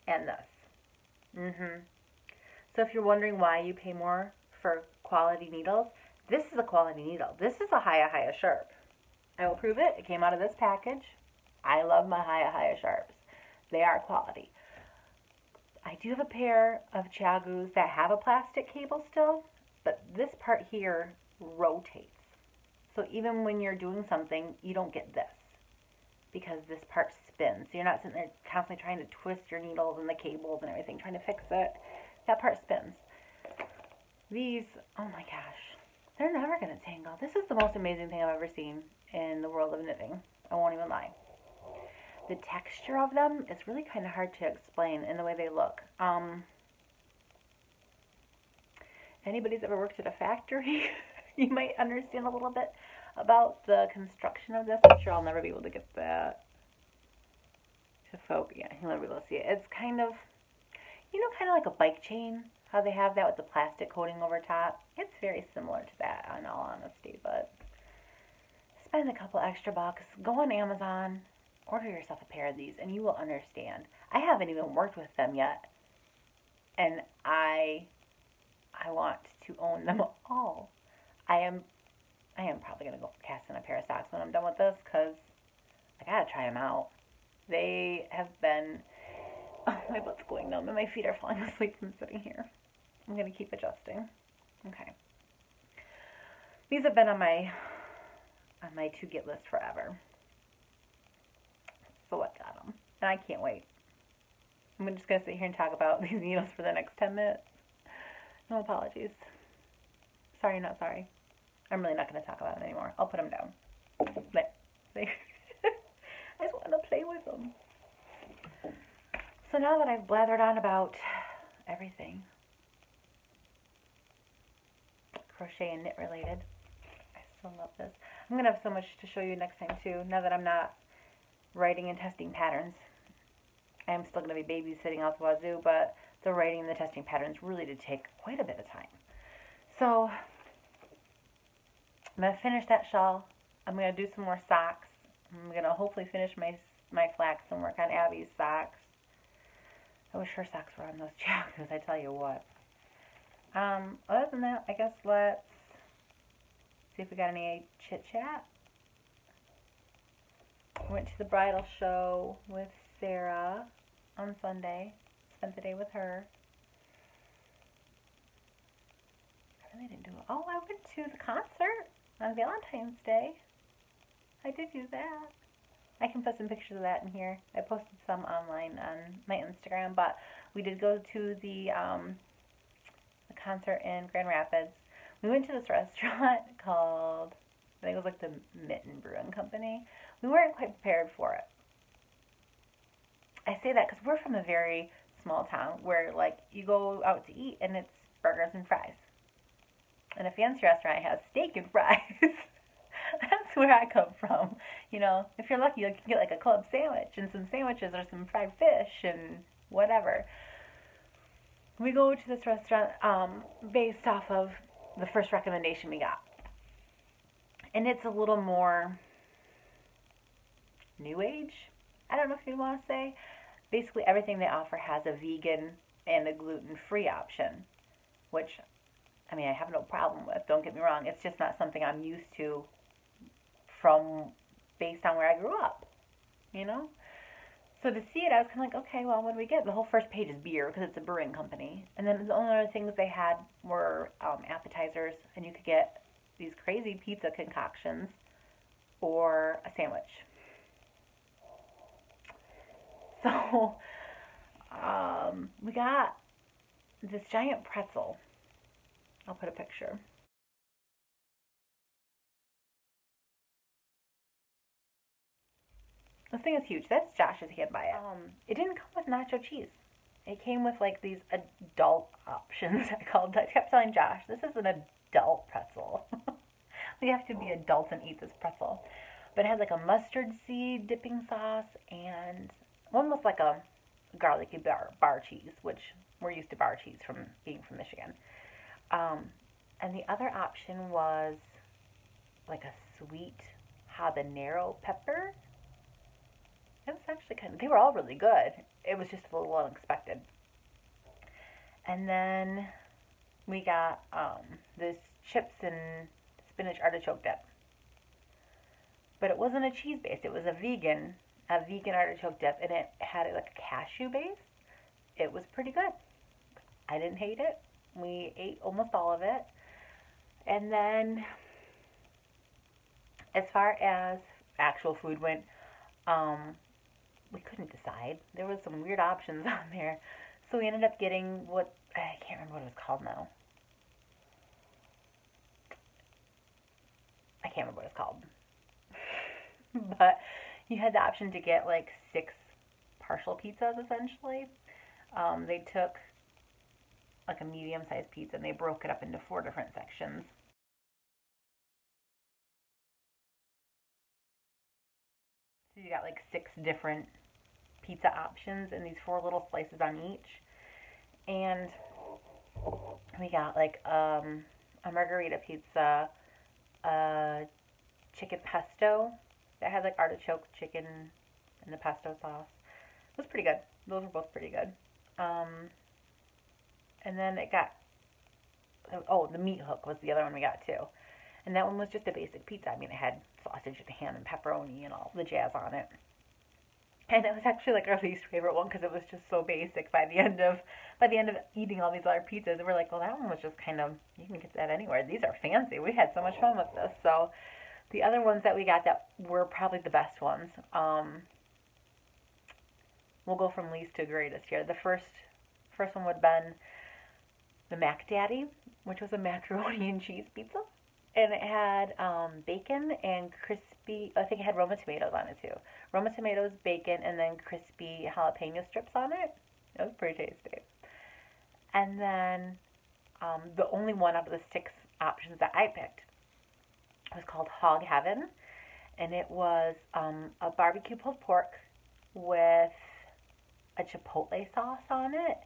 and this. So if you're wondering why you pay more for quality needles, this is a quality needle. This is a H.O.O sharp. I will prove it. It came out of this package. I love my H.O.O sharps. They are quality. I do have a pair of H.O.Os that have a plastic cable still, but this part here rotates. So even when you're doing something, you don't get this because this part spins. So you're not sitting there constantly trying to twist your needles and the cables and everything, trying to fix it. That part spins. These, oh my gosh, they're never going to tangle. This is the most amazing thing I've ever seen in the world of knitting. I won't even lie. The texture of them is really kind of hard to explain in the way they look. Anybody's ever worked at a factory, you might understand a little bit about the construction of this. I'm sure I'll never be able to get that to focus. Yeah, you'll never be able to see it. It's kind of, you know, kind of like a bike chain, how they have that with the plastic coating over top. It's very similar to that, in all honesty, but spend a couple extra bucks, go on Amazon, order yourself a pair of these, and you will understand. I haven't even worked with them yet, and I want to own them all. I am probably going to go cast in a pair of socks when I'm done with this, because I got to try them out. They have been, oh, my butt's going numb, and my feet are falling asleep from sitting here. I'm going to keep adjusting. Okay. These have been on my to-get list forever. So I got them, and I can't wait. I'm just going to sit here and talk about these needles for the next 10 minutes. No apologies. Sorry, not sorry. I'm really not going to talk about them anymore. I'll put them down. There. See? I just want to play with them. So now that I've blathered on about everything, crochet and knit related, I still love this. I'm going to have so much to show you next time too, now that I'm not writing and testing patterns. I am still going to be babysitting out the wazoo, but the writing and the testing patterns really did take quite a bit of time. So I'm going to finish that shawl. I'm going to do some more socks. I'm going to hopefully finish my flax and work on Abby's socks. I wish her socks were on those H.O.Os, I tell you what. Other than that, I guess let's see if we got any chit-chat. Went to the bridal show with Sarah on Sunday. Spent the day with her. I really didn't do it. Oh, I went to the concert on Valentine's Day. I did do that. I can put some pictures of that in here. I posted some online on my Instagram, but we did go to the concert in Grand Rapids. We went to this restaurant called, I think it was like the Mitten Brewing Company. We weren't quite prepared for it. I say that because we're from a very small town where, like, you go out to eat and it's burgers and fries. And a fancy restaurant has steak and fries. That's where I come from. You know, if you're lucky, you can get like a club sandwich and some sandwiches or some fried fish and whatever. We go to this restaurant based off of the first recommendation we got. And it's a little more new age, I don't know if you want to say. Basically, everything they offer has a vegan and a gluten-free option, which, I mean, I have no problem with. Don't get me wrong. It's just not something I'm used to from based on where I grew up, you know? So to see it, I was kind of like, okay, well, what do we get? The whole first page is beer because it's a brewing company. And then the only other things they had were appetizers, and you could get these crazy pizza concoctions or a sandwich. So we got this giant pretzel. I'll put a picture. This thing is huge. That's Josh's hand by it. It didn't come with nacho cheese. It came with like these adult options. I kept telling Josh, this is an adult pretzel. We have to be adults and eat this pretzel. But it had like a mustard seed dipping sauce and one was like a garlicky bar cheese, which we're used to bar cheese from being from Michigan. And the other option was like a sweet habanero pepper. It was actually they were all really good. It was just a little unexpected. And then we got this chips and spinach artichoke dip. But it wasn't a cheese base. It was a vegan artichoke dip, and it had like a cashew base. It was pretty good. I didn't hate it. We ate almost all of it. And then as far as actual food went, we couldn't decide. There was some weird options on there. So we ended up getting what, I can't remember what it was called now. I can't remember what it's called. But you had the option to get like 6 partial pizzas essentially. They took like a medium-sized pizza and they broke it up into 4 different sections. So you got like 6 different pizza options and these 4 little slices on each. And we got like a margarita pizza, a chicken pesto that had like artichoke chicken and the pesto sauce. It was pretty good. Those were both pretty good. And then it got, the meat hook was the other one we got too. And that one was just a basic pizza. I mean, it had sausage and ham and pepperoni and all the jazz on it. And it was actually like our least favorite one because it was just so basic. By the end of eating all these other pizzas, we're like, well, that one was just kind of, you can get that anywhere. These are fancy. We had so much fun with this. So the other ones that we got that were probably the best ones. We'll go from least to greatest here. The first one would have been the Mac Daddy, which was a macaroni and cheese pizza. And it had bacon and crispy, I think it had Roma tomatoes on it too. Roma tomatoes, bacon, and then crispy jalapeno strips on it. It was pretty tasty. And then the only one out of the 6 options that I picked was called Hog Heaven. And it was a barbecue pulled pork with a chipotle sauce on it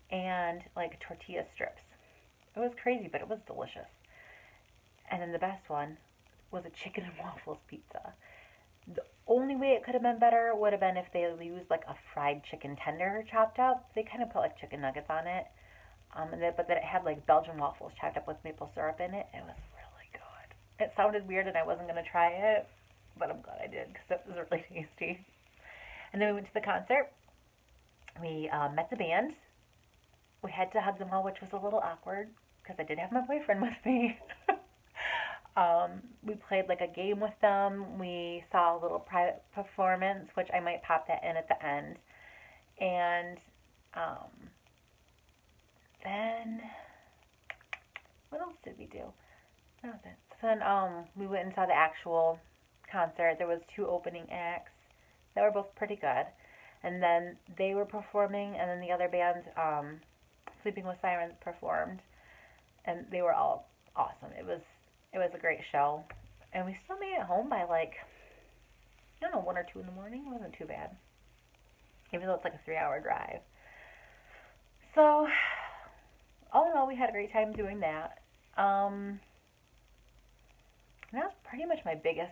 and like tortilla strips. It was crazy, but it was delicious. And then the best one was a chicken and waffles pizza. The only way it could have been better would have been if they used like a fried chicken tender chopped up. They kind of put like chicken nuggets on it. But then it had like Belgian waffles chopped up with maple syrup in it. It was really good. It sounded weird and I wasn't going to try it, but I'm glad I did because it was really tasty. And then we went to the concert. We met the band. We had to hug them all, which was a little awkward because I did have my boyfriend with me. We played like a game with them. We saw a little private performance, which I might pop that in at the end. And then, what else did we do? That was it. So then we went and saw the actual concert. There was 2 opening acts that were both pretty good. And then they were performing, and then the other band, Sleeping with Sirens, performed. And they were all awesome. It was a great show. And we still made it home by like, I don't know, 1 or 2 in the morning. It wasn't too bad. Even though it's like a 3-hour drive. So, all in all, we had a great time doing that. And that was pretty much my biggest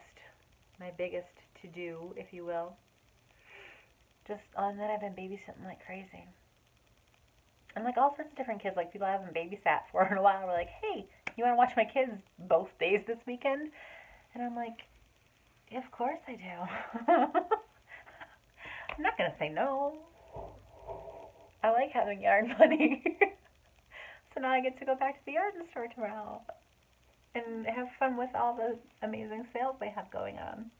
to do, if you will. Just on that, I've been babysitting like crazy. And like all sorts of different kids, like people I haven't babysat for in a while were like, hey, you want to watch my kids both days this weekend? And I'm like, yeah, of course I do. I'm not going to say no. I like having yard money. So now I get to go back to the garden store tomorrow and have fun with all the amazing sales they have going on.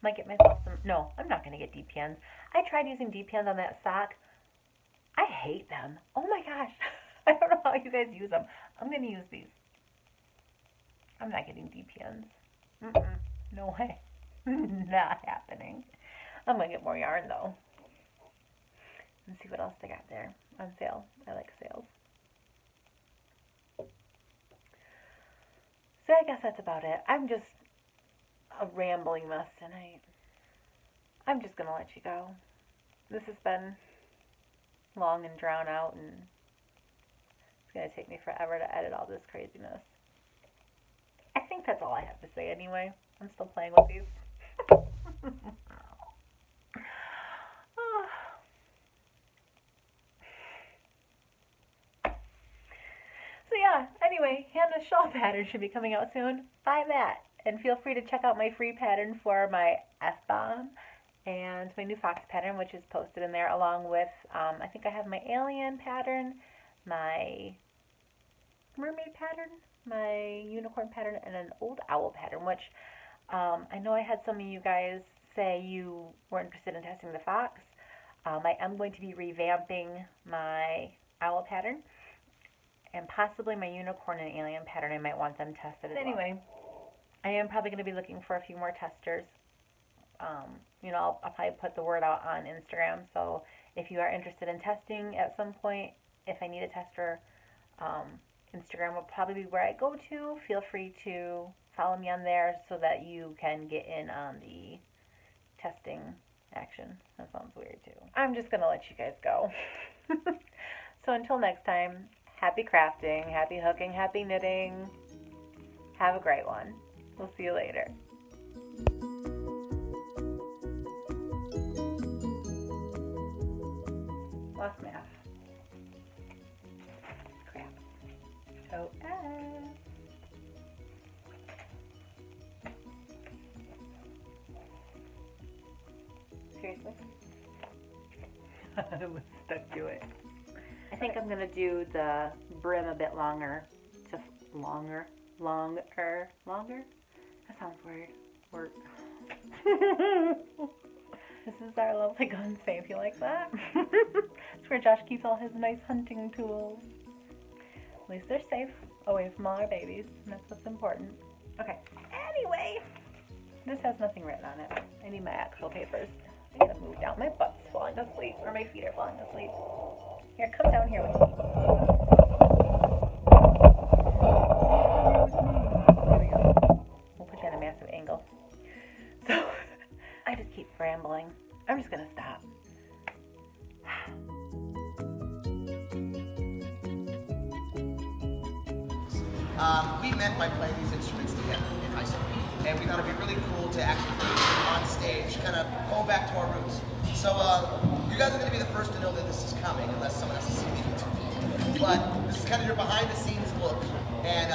Might get myself some, no, I'm not going to get DPNs. I tried using DPNs on that sock. I hate them. Oh my gosh. I don't know how you guys use them. I'm going to use these. I'm not getting DPNs. No way. Not happening. I'm going to get more yarn though. And see what else they got there on sale. I like sales. So I guess that's about it. I'm just a rambling mess tonight. I'm just going to let you go. This has been long and drawn out, and it's going to take me forever to edit all this craziness. I think that's all I have to say anyway. I'm still playing with these. So yeah, anyway, Hannah's shawl pattern should be coming out soon. Buy that. And feel free to check out my free pattern for my F-bomb and my new fox pattern, which is posted in there, along with, I think I have my alien pattern, my mermaid pattern, my unicorn pattern, and an old owl pattern, which I know I had some of you guys say you were interested in testing the fox. I am going to be revamping my owl pattern and possibly my unicorn and alien pattern. I might want them tested as well. Anyway, I am probably going to be looking for a few more testers. You know, I'll probably put the word out on Instagram. So if you are interested in testing at some point, if I need a tester, Instagram will probably be where I go to. Feel free to follow me on there so that you can get in on the testing action. That sounds weird too. I'm just going to let you guys go. So until next time, happy crafting, happy hooking, happy knitting. Have a great one. We'll see you later. Lost my F. Crap. Oh, seriously? I was stuck to it. I think I'm gonna do the brim a bit longer. Longer? That sounds weird. Work. This is our lovely gun safe. You like that? It's where Josh keeps all his nice hunting tools. At least they're safe, away from all our babies, and that's what's important. Okay, anyway, this has nothing written on it. I need my actual papers. I gotta move down. My butt's falling asleep, or my feet are falling asleep. Here, come down here with me. There we go. We'll put you on a massive angle. So, I just keep rambling. I'm just gonna stop. We met by playing these instruments together in high school, and we thought it'd be really cool to actually play on stage, kind of going back to our roots. So you guys are going to be the first to know that this is coming, unless someone has to see the YouTube. But this is kind of your behind-the-scenes look, and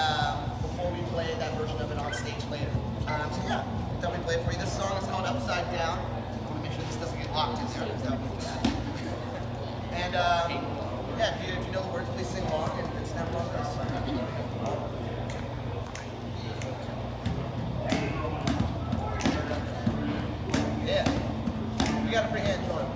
before we play that version of it on stage later. So yeah, thought we'd play it for you. This song is called Upside Down. I want to make sure this doesn't get locked in there. And yeah, if you know the words, please sing along and snap along with us. Yeah. You got a free hand, join.